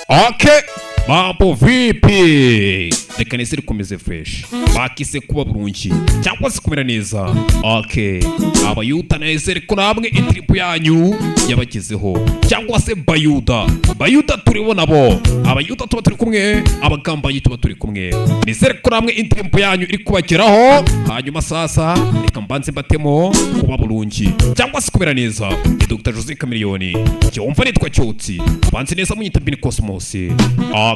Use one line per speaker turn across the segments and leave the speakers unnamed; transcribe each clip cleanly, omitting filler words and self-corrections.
Okay, mambo vipi? Reka nizere kumeze fresh. Bakise kuba burungi cyangwa se kumera neza. Okay, abayuta nezere ko namwe itripu yanyu yabagezeho cyangwa se bayuda turibona bo. Abayuta tuba turi kumwe, abagambanyi tuba turi kumwe. Nizere ko namwe itripu yanyu iri kubageraho. Hanyuma sasa reka mbanze mbatemo kuba burungi cyangwa se kumera neza. Ni Dr. Jose Chameleone. Cyumva nitwa Cyotsi. Abanze neza munyita Bin Cosmos.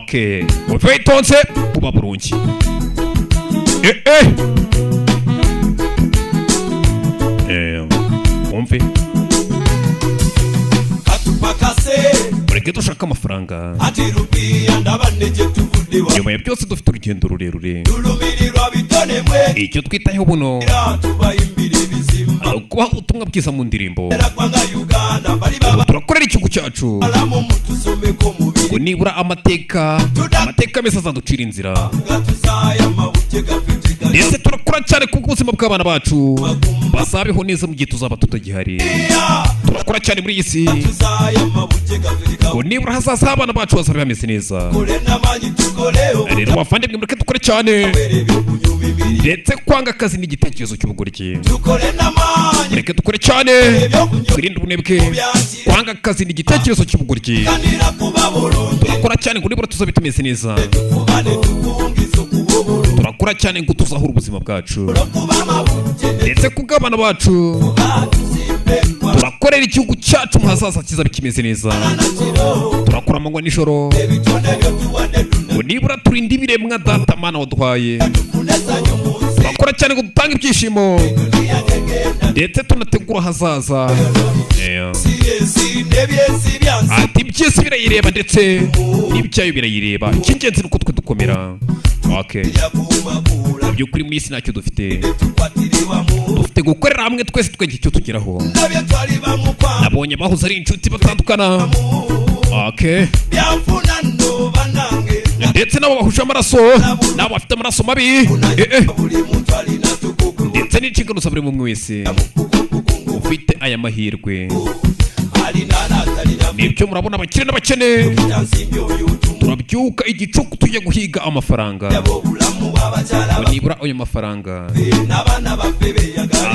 Okay, witonze kuba burungi. Umve ureke dushaka amafaranga. Nyuma ya byose dufite urugendo rurerure. Icyo twitayeho buno kubaha ubutumwa bwiza mu ndirimbo. Turakorera igihugu cyacu ngo nibura amateka meza azaducira inzira. Ndetse turakora cyane ku buzima bw'abana bacu bazabeho neza mu gihe tuzaba tutagihari. Turakora cyane muri iyi si ngo nibura hazaza abana bacu bazabe bameze neza. Rero bavandimwe mureke dukore cyane. Ndetse kwanga akazi ni igitekerezo cy'ubugoryi. Mureke dukore cyane, twirinde ubunebwe. Kwanga akazi ni igitekerezo cy'ubugoryi. Turakora cyane ngo nibura tuzabe tumeze neza. Turakora cyane ngo tuzahura ubuzima bwacu ndetse kubw'abana bacu. Turakorera igihugu cyacu mu hazaza kizabe kimeze neza. Turakora amanywa n'ijoro ngo nibura turinde ibiremwa data mana waduhaye. Turakora cyane ngo dutange ibyishimo ndetse tunategura hazaza. Ati iby'isi birayireba ndetse n'ibyayo birayireba. Icy'ingenzi ni uko twe dukomera. Okay, by'ukuri mu isi ntacyo dufite gukorera hamwe twese tukagira icyo tugeraho. Nabonye bahoze ari inshuti batandukana. Okay, ndetse nabo bahuje amaraso, nabo bafite amaraso mabi. Ndetse n'inshingano za buri muntu wese ufite aya mahirwe. Nibyo murabona abakire n'abakene turabyuka igicuku tujya guhiga amafaranga. Nibura ayo mafaranga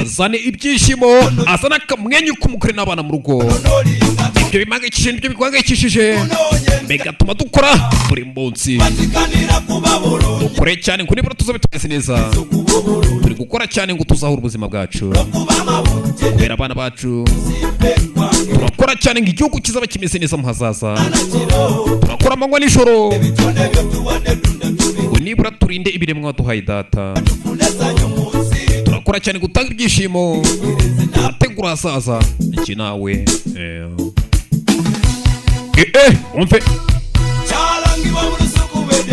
azane ibyishimo, azana akamwenyu k'umugore n'abana mu rugo. Ibyo bimangayikishije nibyo biguhangayikishije, bigatuma dukora buri munsi. Dukore cyane ngo nibura tuzabe tumeze neza. Turi gukora cyane ngo tuzahura ubuzima bwacu kubera abana bacu. Turakora cyane ngo igihugu kizaba kimeze neza mu hazaza. Turakora amanywa n'ijoro ngo nibura turinde ibiremwa waduhaye data. Turakora cyane gutanga ibyishimo, ategura hazaza iki nawe. Umve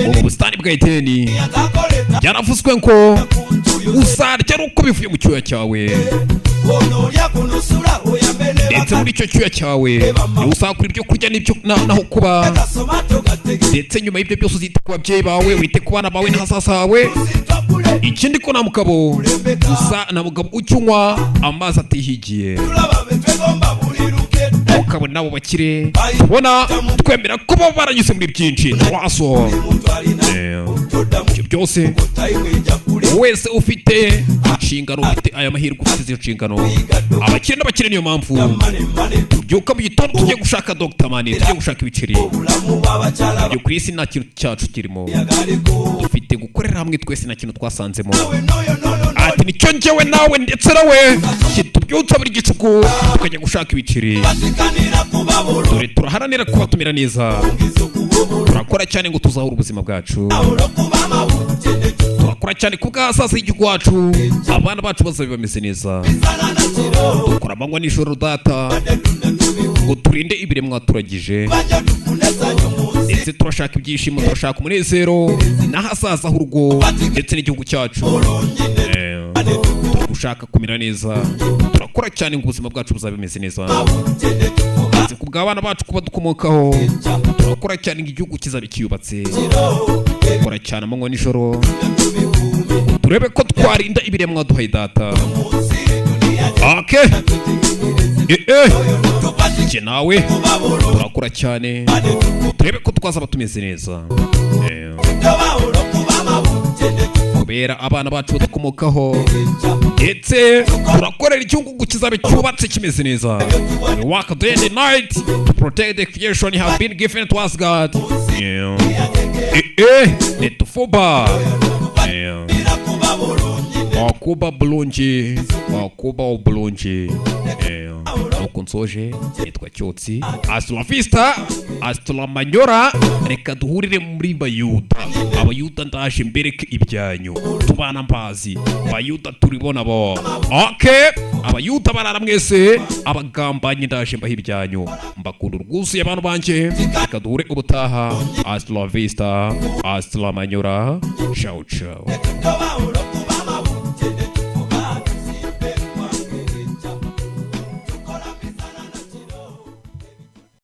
ubu busitani bwa Edeni byaravuzwe ngo uzarya ari uko bivuye mu cyuya cyawe. Ndetse muri icyo cyuya cyawe uzakura ibyo kurya n'ibyo naho kuba. Ndetse nyuma y'ibyo byose uzite ku babyeyi bawe, wite ku bana bawe n'ahazaza hawe. Ikindi ko nta mugabo ucyunywa amazi atihigiye. Ukabona nabo bakire tubona twemera ko baba baranyuze muri byinshi twaso. Ibyo byose wese ufite inshingano, ufite aya mahirwe, ufite izo nshingano. Abakire n'abakire niyo mpamvu tubyuka mu gitondo tujye gushaka Dr. Mani, tujye gushaka ibiceri. Ibyo ku isi nta kintu cyacu kirimo. Dufite gukorera hamwe twese nta kintu twasanzemo. Ati nicyo njyewe nawe ndetse nawe tubyutsa buri gicuku tukajya gushaka ibiceri. Dore turaharanira kuba tumera neza. Turakora cyane ngo tuzahura ubuzima bwacu. Turakora cyane ku bw'ahazaza h'igihugu wacu, abana bacu bazabe bameze neza. Dukora amanywa n'ijoro data ngo turinde ibiremwa turagije. Ndetse turashaka ibyishimo, turashaka umunezero n'ahazaza h'urugo ndetse n'igihugu cyacu. Turashaka kumera neza. Turakora cyane ngo ubuzima bwacu buzabe bumeze neza. Ndetse ku bw'abana bacu kuba dukomokaho turakora cyane ngo igihugu kizabe kiyubatse. Dukora cyane amanywa n'ijoro turebe ko twarinda ibiremwa duhaye data. Okay, Jye nawe turakora cyane turebe ko twazaba tumeze neza kubera abana bacu badukomokaho ndetse turakorera igihugu kizabe cyubatse kimeze neza. We work day and night to protect the creation have been given to us God. Netufuba wakuba bulungi nuko nsoje nitwa Cyotsi. Hasta la vista, hasta la manyora. Reka duhurire muri Bayuda. Abayuda ndaje mbereke ibyanyu tubana mbazi. Bayuda turibona bo. Okay, Abayuda barara mwese abagambanyi ndaje mbaho ibyanyu mbakunda urwuzuye abantu banje. Reka duhure ubutaha. Hasta la vista, hasta la manyora. Ciao ciao.